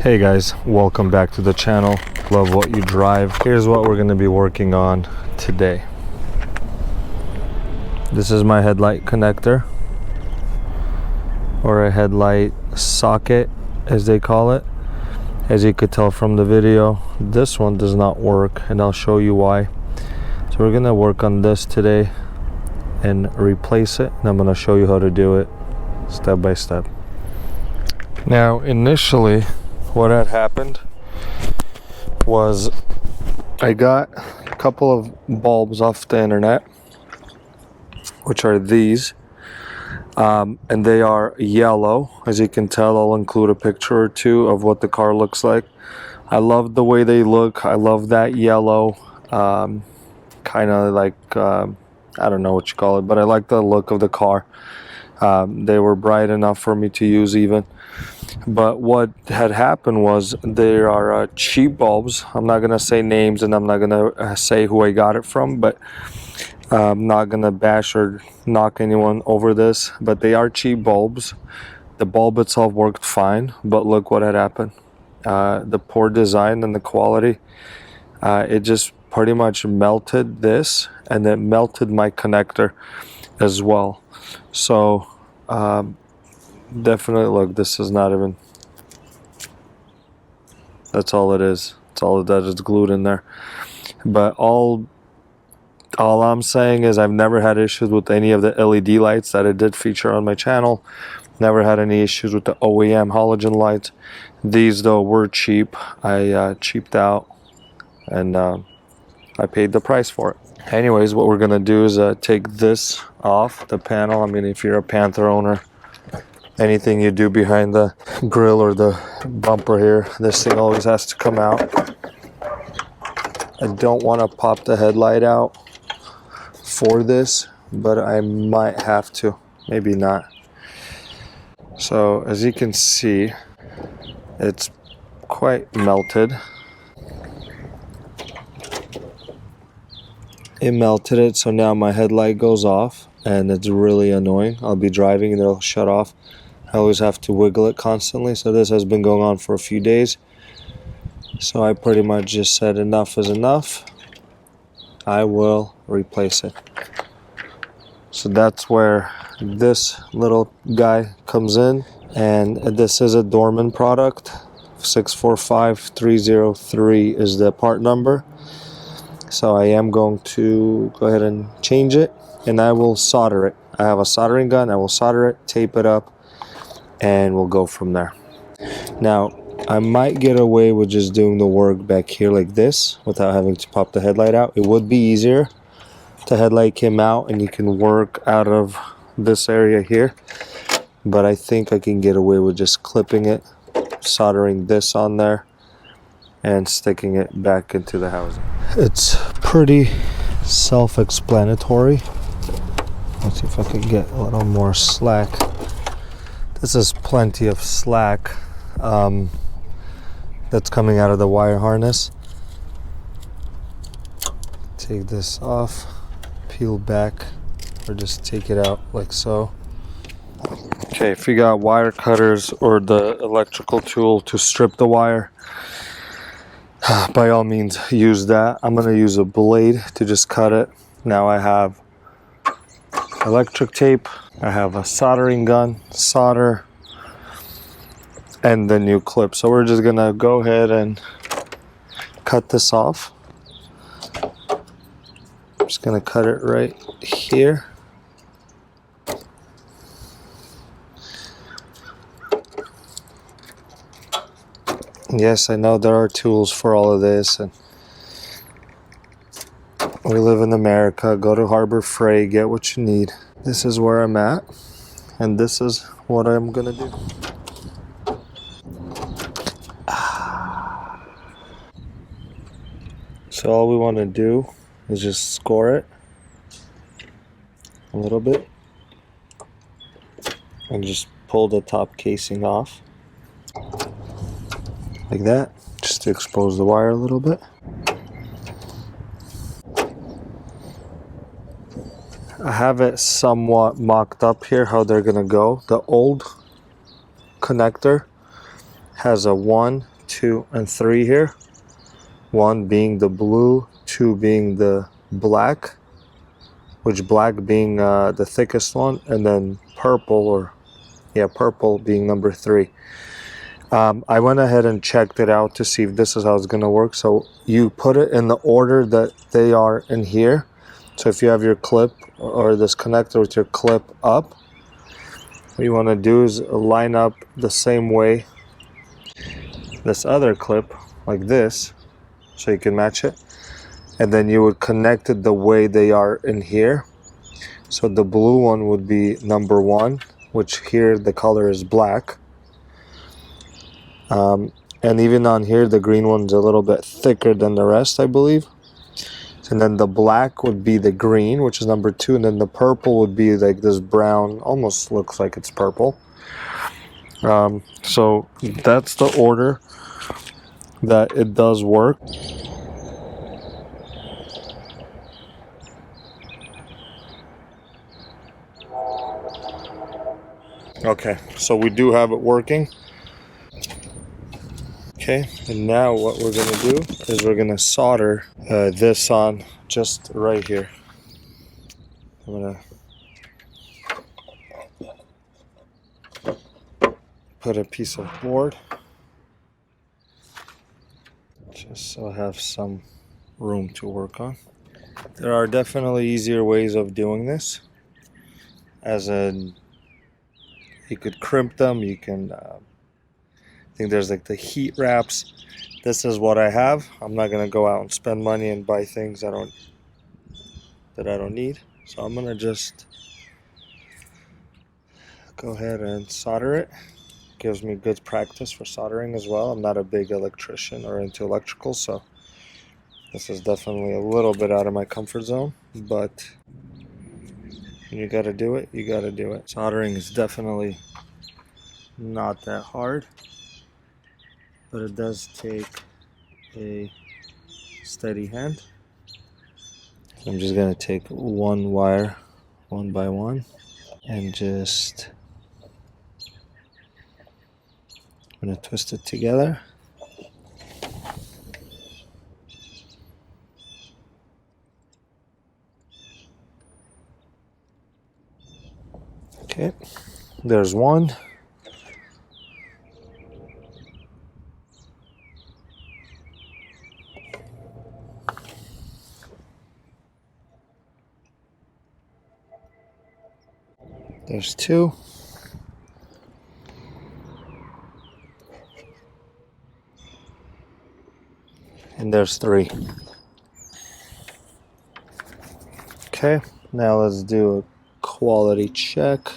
Hey guys, welcome back to the channel. Love what you drive. Here's what we're going to be working on today. This is my headlight connector, or a headlight socket as they call it. As you could tell from the video, this one does not work, and I'll show you why. So we're going to work on this today and replace it, and I'm going to show you how to do it step by step. Now initially what had happened was I got a couple of bulbs off the internet, which are these, and they are yellow. As you can tell, I'll include a picture or two of what the car looks like. I love the way they look. I love that yellow, kind of like I don't know what you call it, but I like the look of the car. They were bright enough for me to use even. But what had happened was there are cheap bulbs. I'm not gonna say names, and I'm not gonna say who I got it from, but I'm not gonna bash or knock anyone over this, but they are cheap bulbs. The bulb itself worked fine, but look what had happened. The poor design and the quality, it just pretty much melted this, and it melted my connector as well. So definitely, look, this is not even, that's all it is. That's all it does. It's glued in there. But all I'm saying is I've never had issues with any of the LED lights that I did feature on my channel. Never had any issues with the OEM halogen lights. These though were cheap. I cheaped out, and I paid the price for it. Anyways, what we're gonna do is take this off the panel. I mean, if you're a Panther owner, anything you do behind the grill or the bumper here, this thing always has to come out. I don't want to pop the headlight out for this, but I might have to, maybe not. So as you can see, it's quite melted. It melted it, so now my headlight goes off, and it's really annoying. I'll be driving and it'll shut off. I always have to wiggle it constantly, so this has been going on for a few days. So I pretty much just said enough is enough. I will replace it. So that's where this little guy comes in, and this is a Dorman product. 645303 is the part number. So I am going to go ahead and change it, and I will solder it. I have a soldering gun. I will solder it, tape it up, and we'll go from there. Now, I might get away with just doing the work back here like this without having to pop the headlight out. It would be easier if the headlight came out and you can work out of this area here, but I think I can get away with just clipping it, soldering this on there, and sticking it back into the housing. It's pretty self-explanatory. Let's see if I can get a little more slack. This is plenty of slack that's coming out of the wire harness. Take this off, peel back, or just take it out like so. Okay, if you got wire cutters or the electrical tool to strip the wire, by all means use that. I'm going to use a blade to just cut it. Now I have electric tape, I have a soldering gun, solder, and the new clip. So we're just going to go ahead and cut this off. I'm just going to cut it right here. Yes, I know there are tools for all of this, and we live in America. Go to Harbor Freight, get what you need. This is where I'm at, and this is what I'm gonna do. So all we want to do is just score it a little bit and just pull the top casing off like that, just to expose the wire a little bit. I have it somewhat mocked up here how they're gonna go. The old connector has a 1, 2, and 3 here. 1 being the blue, 2 being the black, which black being the thickest one, and then purple, or yeah, purple being number 3. I went ahead and checked it out to see if this is how it's gonna work. So you put it in the order that they are in here. So if you have your clip or this connector with your clip up, what you want to do is line up the same way this other clip, like this, so you can match it, and then you would connect it the way they are in here. So the blue one would be number 1, which here the color is black. And even on here, the green one's a little bit thicker than the rest, I believe. And then the black would be the green, which is number 2, and then the purple would be like this brown, almost looks like it's purple. So that's the order that it does work. Okay, so we do have it working. Okay, and now what we're gonna do is we're gonna solder this on just right here. I'm gonna put a piece of board just so I have some room to work on. There are definitely easier ways of doing this, as in you could crimp them, you can I think there's like the heat wraps. This is what I have. I'm not gonna go out and spend money and buy things that I don't need. So I'm gonna just go ahead and solder it. Gives me good practice for soldering as well. I'm not a big electrician or into electrical, so this is definitely a little bit out of my comfort zone, but when you gotta do it, you gotta do it. Soldering is definitely not that hard, but it does take a steady hand. So I'm just gonna take one wire, one by one, and just I'm gonna twist it together. Okay, there's one. There's 2. And there's 3. Okay, now let's do a quality check.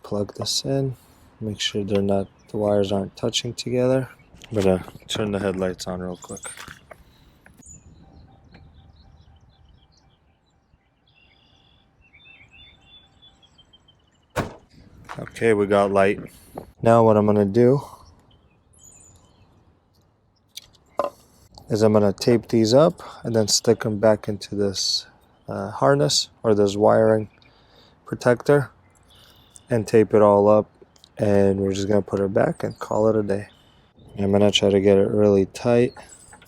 Plug this in, make sure the wires aren't touching together. I'm gonna turn the headlights on real quick. Okay, we got light. Now what I'm gonna do is I'm gonna tape these up and then stick them back into this harness or this wiring protector and tape it all up, and we're just gonna put it back and call it a day. I'm gonna try to get it really tight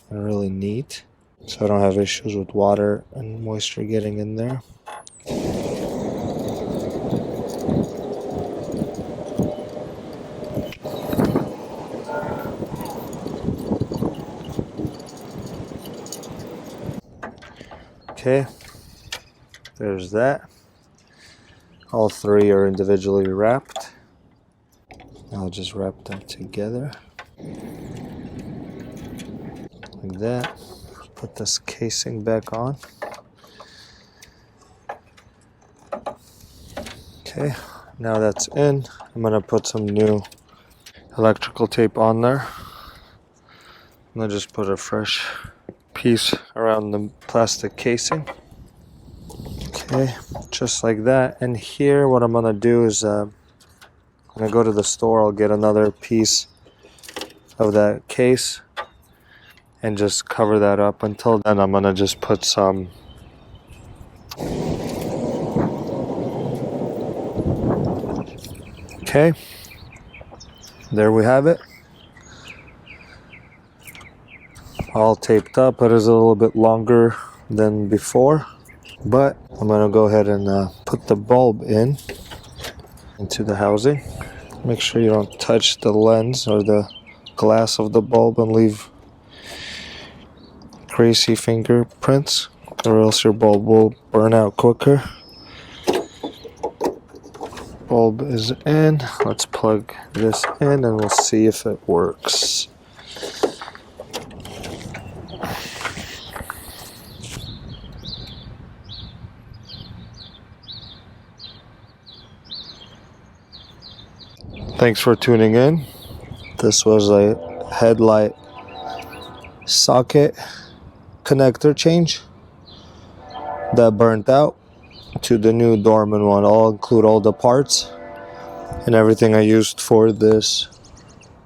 and really neat so I don't have issues with water and moisture getting in there. Okay, there's that. All 3 are individually wrapped. I'll just wrap them together like that. Put this casing back on. Okay, now that's in. I'm gonna put some new electrical tape on there. I'm gonna just put a fresh piece around the plastic casing. Okay, just like that. And here what I'm gonna do is I'm gonna go to the store, I'll get another piece of that case and just cover that up. Until then I'm gonna just put some okay, there we have it. All taped up. It is a little bit longer than before, but I'm gonna go ahead and put the bulb into the housing. Make sure you don't touch the lens or the glass of the bulb and leave greasy fingerprints, or else your bulb will burn out quicker. Bulb is in. Let's plug this in and we'll see if it works. Thanks for tuning in. This was a headlight socket connector change that burnt out to the new Dorman one. I'll include all the parts and everything I used for this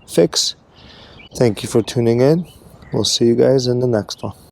fix. Thank you for tuning in. We'll see you guys in the next one.